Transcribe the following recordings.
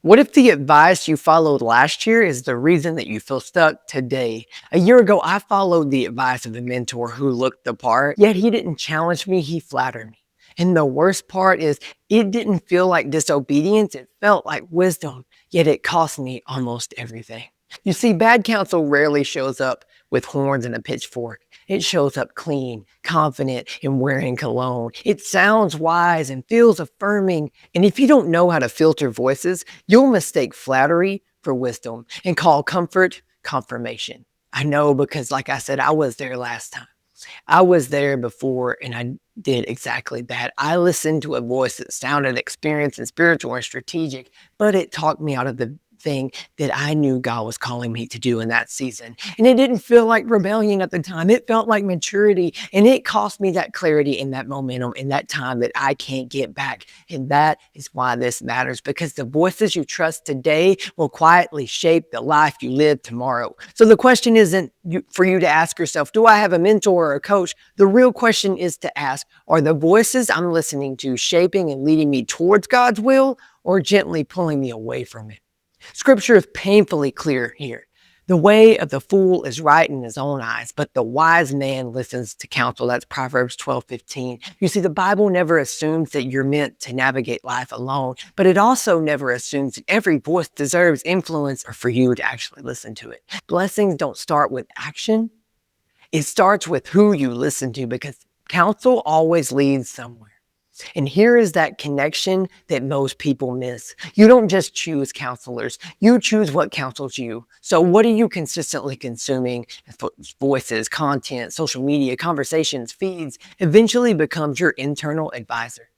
What if the advice you followed last year is the reason that you feel stuck today? A year ago, I followed the advice of a mentor who looked the part, yet he didn't challenge me, he flattered me. And the worst part is, it didn't feel like disobedience, it felt like wisdom, yet it cost me almost everything. You see, bad counsel rarely shows up with horns and a pitchfork. It shows up clean, confident, and wearing cologne. It sounds wise and feels affirming. And if you don't know how to filter voices, you'll mistake flattery for wisdom and call comfort confirmation. I know because, like I said, I was there last time. I was there before and I did exactly that. I listened to a voice that sounded experienced and spiritual and strategic, but it talked me out of the thing that I knew God was calling me to do in that season. And it didn't feel like rebellion at the time. It felt like maturity. And it cost me that clarity and that momentum in that time that I can't get back. And that is why this matters, because the voices you trust today will quietly shape the life you live tomorrow. So the question isn't for you to ask yourself, do I have a mentor or a coach? The real question is to ask, are the voices I'm listening to shaping and leading me towards God's will or gently pulling me away from it? Scripture is painfully clear here. The way of the fool is right in his own eyes, but the wise man listens to counsel. That's Proverbs 12:15. You see, the Bible never assumes that you're meant to navigate life alone, but it also never assumes that every voice deserves influence or for you to actually listen to it. Blessings don't start with action. It starts with who you listen to, because counsel always leads somewhere. And here is that connection that most people miss. You don't just choose counselors, you choose what counsels you. So what are you consistently consuming? Voices, content, social media, conversations, feeds, eventually becomes your internal advisor.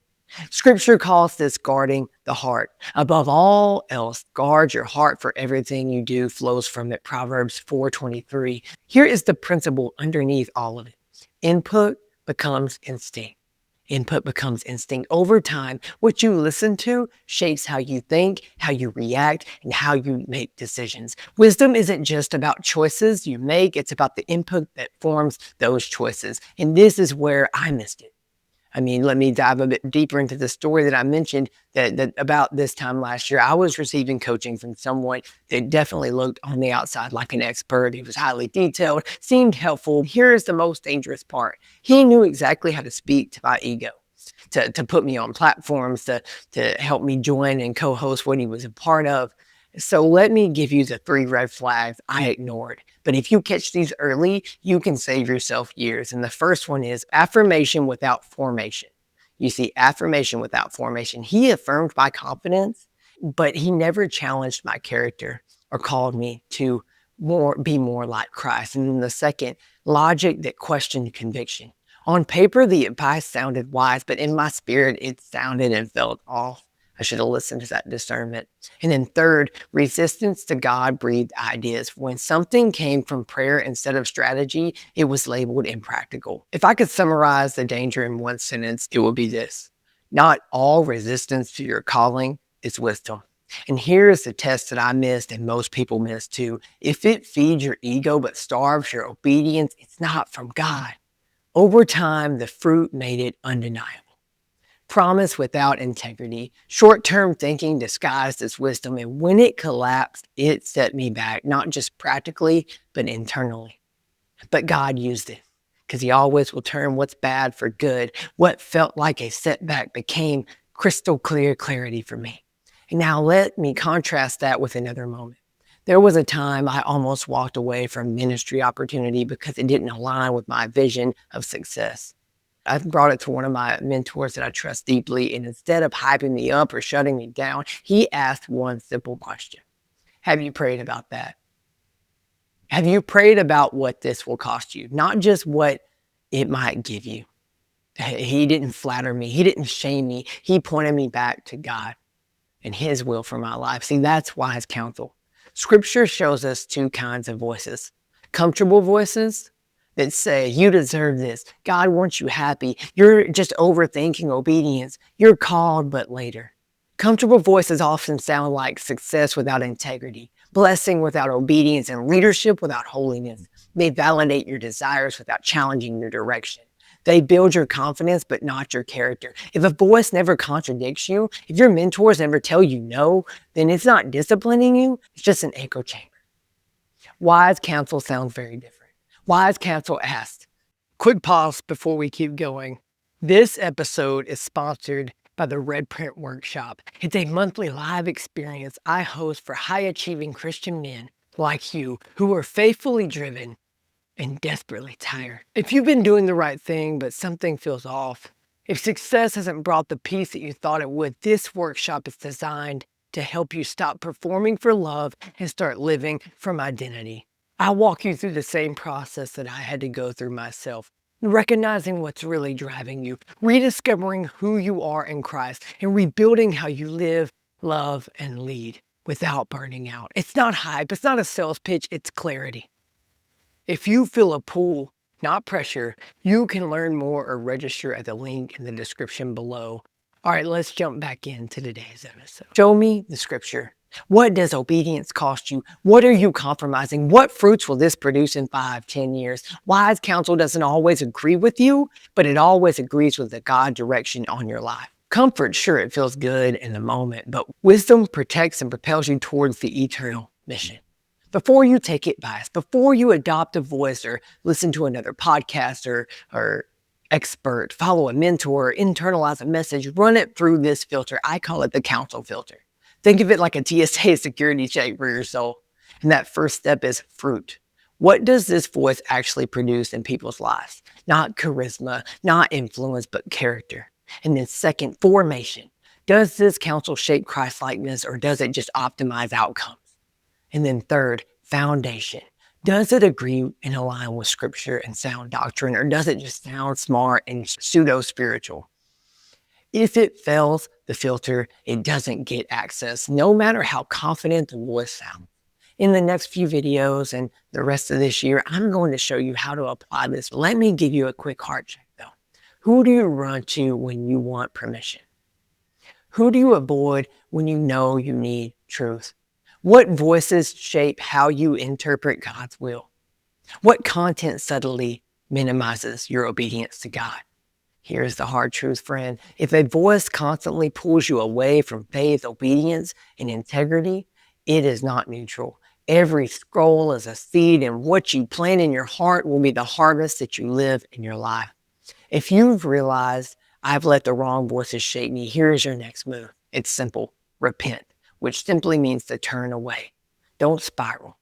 Scripture calls this guarding the heart. Above all else, guard your heart, for everything you do flows from it. Proverbs 4:23. Here is the principle underneath all of it. Input becomes instinct. Input becomes instinct. Over time, what you listen to shapes how you think, how you react, and how you make decisions. Wisdom isn't just about choices you make, it's about the input that forms those choices. And this is where I missed it. I mean, let me dive a bit deeper into the story that I mentioned that about this time last year. I was receiving coaching from someone that definitely looked on the outside like an expert. He was highly detailed, seemed helpful. Here is the most dangerous part. He knew exactly how to speak to my ego, to put me on platforms, to help me join and co-host what he was a part of. So let me give you the 3 red flags I ignored. But if you catch these early, you can save yourself years. And the first one is affirmation without formation. You see, affirmation without formation. He affirmed my confidence, but he never challenged my character or called me to be more like Christ. And then the second, logic that questioned conviction. On paper, the advice sounded wise, but in my spirit, it sounded and felt off. I should have listened to that discernment. And then third, resistance to God-breathed ideas. When something came from prayer instead of strategy, it was labeled impractical. If I could summarize the danger in one sentence, it would be this: not all resistance to your calling is wisdom. And here's the test that I missed and most people miss too. If it feeds your ego but starves your obedience, it's not from God. Over time, the fruit made it undeniable. Promise without integrity, short-term thinking disguised as wisdom, and when it collapsed, it set me back, not just practically, but internally. But God used it, because he always will turn what's bad for good. What felt like a setback became crystal clear clarity for me. And now let me contrast that with another moment. There was a time I almost walked away from ministry opportunity because it didn't align with my vision of success. I brought it to one of my mentors that I trust deeply, and instead of hyping me up or shutting me down, he asked one simple question. Have you prayed about that? Have you prayed about what this will cost you? Not just what it might give you. He didn't flatter me. He didn't shame me. He pointed me back to God and his will for my life. See, that's wise counsel. Scripture shows us 2 kinds of voices. Comfortable voices that say, you deserve this. God wants you happy. You're just overthinking obedience. You're called, but later. Comfortable voices often sound like success without integrity, blessing without obedience, and leadership without holiness. They validate your desires without challenging your direction. They build your confidence, but not your character. If a voice never contradicts you, if your mentors never tell you no, then it's not disciplining you, it's just an echo chamber. Wise counsel sounds very different. Wise counsel asks, quick pause before we keep going. This episode is sponsored by the Red Print Workshop. It's a monthly live experience I host for high-achieving Christian men like you who are faithfully driven and desperately tired. If you've been doing the right thing, but something feels off, if success hasn't brought the peace that you thought it would, this workshop is designed to help you stop performing for love and start living from identity. I walk you through the same process that I had to go through myself, recognizing what's really driving you, rediscovering who you are in Christ, and rebuilding how you live, love, and lead without burning out. It's not hype, it's not a sales pitch, it's clarity. If you feel a pull, not pressure, you can learn more or register at the link in the description below. All right, let's jump back into today's episode. Show me the scripture. What does obedience cost you? What are you compromising? What fruits will this produce in 5, 10 years? Wise counsel doesn't always agree with you, but it always agrees with the God direction on your life. Comfort, sure, it feels good in the moment, but wisdom protects and propels you towards the eternal mission. Before you take advice, before you adopt a voice or listen to another podcast or expert, follow a mentor, internalize a message, run it through this filter. I call it the counsel filter. Think of it like a TSA security check for your soul. And that first step is fruit. What does this voice actually produce in people's lives? Not charisma, not influence, but character. And then second, formation. Does this counsel shape Christ-likeness or does it just optimize outcomes? And then third, foundation. Does it agree and align with scripture and sound doctrine, or does it just sound smart and pseudo-spiritual? If it fails the filter, it doesn't get access, no matter how confident the voice sounds. In the next few videos and the rest of this year, I'm going to show you how to apply this. Let me give you a quick heart check though. Who do you run to when you want permission? Who do you avoid when you know you need truth? What voices shape how you interpret God's will? What content subtly minimizes your obedience to God? Here's the hard truth, friend. If a voice constantly pulls you away from faith, obedience, and integrity, it is not neutral. Every scroll is a seed, and what you plant in your heart will be the harvest that you live in your life. If you've realized, I've let the wrong voices shape me, here's your next move. It's simple. Repent, which simply means to turn away. Don't spiral.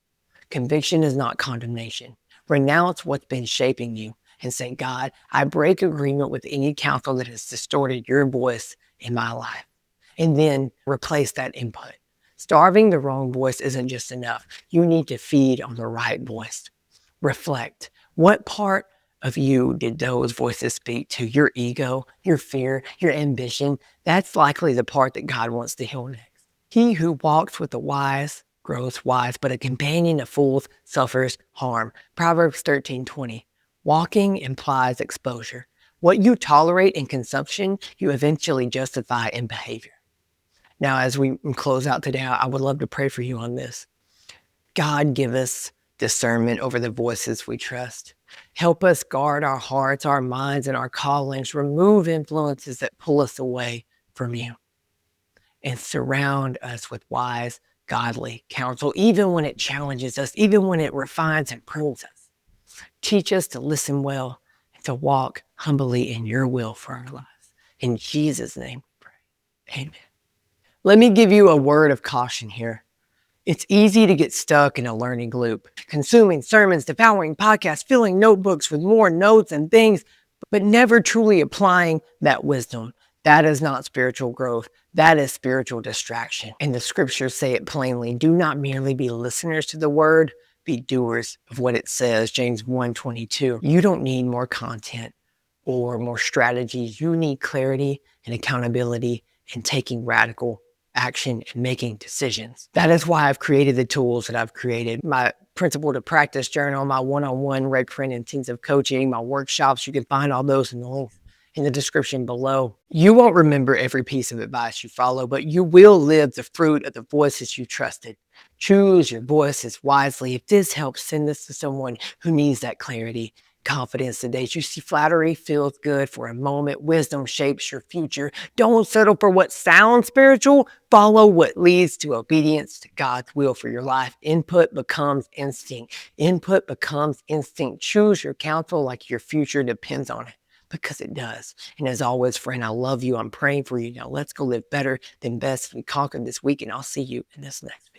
Conviction is not condemnation. Renounce what's been shaping you and say, God, I break agreement with any counsel that has distorted your voice in my life. And then replace that input. Starving the wrong voice isn't just enough. You need to feed on the right voice. Reflect. What part of you did those voices speak to? Your ego, your fear, your ambition? That's likely the part that God wants to heal next. He who walks with the wise grows wise, but a companion of fools suffers harm. Proverbs 13:20. Walking implies exposure. What you tolerate in consumption, you eventually justify in behavior. Now, as we close out today, I would love to pray for you on this. God, give us discernment over the voices we trust. Help us guard our hearts, our minds, and our callings. Remove influences that pull us away from you. And surround us with wise, godly counsel, even when it challenges us, even when it refines and prunes us. Teach us to listen well and to walk humbly in your will for our lives. In Jesus' name we pray. Amen. Let me give you a word of caution here. It's easy to get stuck in a learning loop, consuming sermons, devouring podcasts, filling notebooks with more notes and things, but never truly applying that wisdom. That is not spiritual growth. That is spiritual distraction. And the scriptures say it plainly. Do not merely be listeners to the word, be doers of what it says. James 1:22. You don't need more content or more strategies. You need clarity and accountability and taking radical action and making decisions. That is why I've created the tools that I've created. My Principle to Practice journal, my one-on-one red print intensive coaching, my workshops. You can find all those in the description below. You won't remember every piece of advice you follow, but you will live the fruit of the voices you trusted. Choose your voices wisely. If this helps, send this to someone who needs that clarity. confidence today. You see, flattery feels good for a moment. Wisdom shapes your future. Don't settle for what sounds spiritual. Follow what leads to obedience to God's will for your life. Input becomes instinct. Input becomes instinct. Choose your counsel like your future depends on it, because it does. And as always, friend, I love you. I'm praying for you. Now let's go live better than best. We conquered this week, and I'll see you in this next video.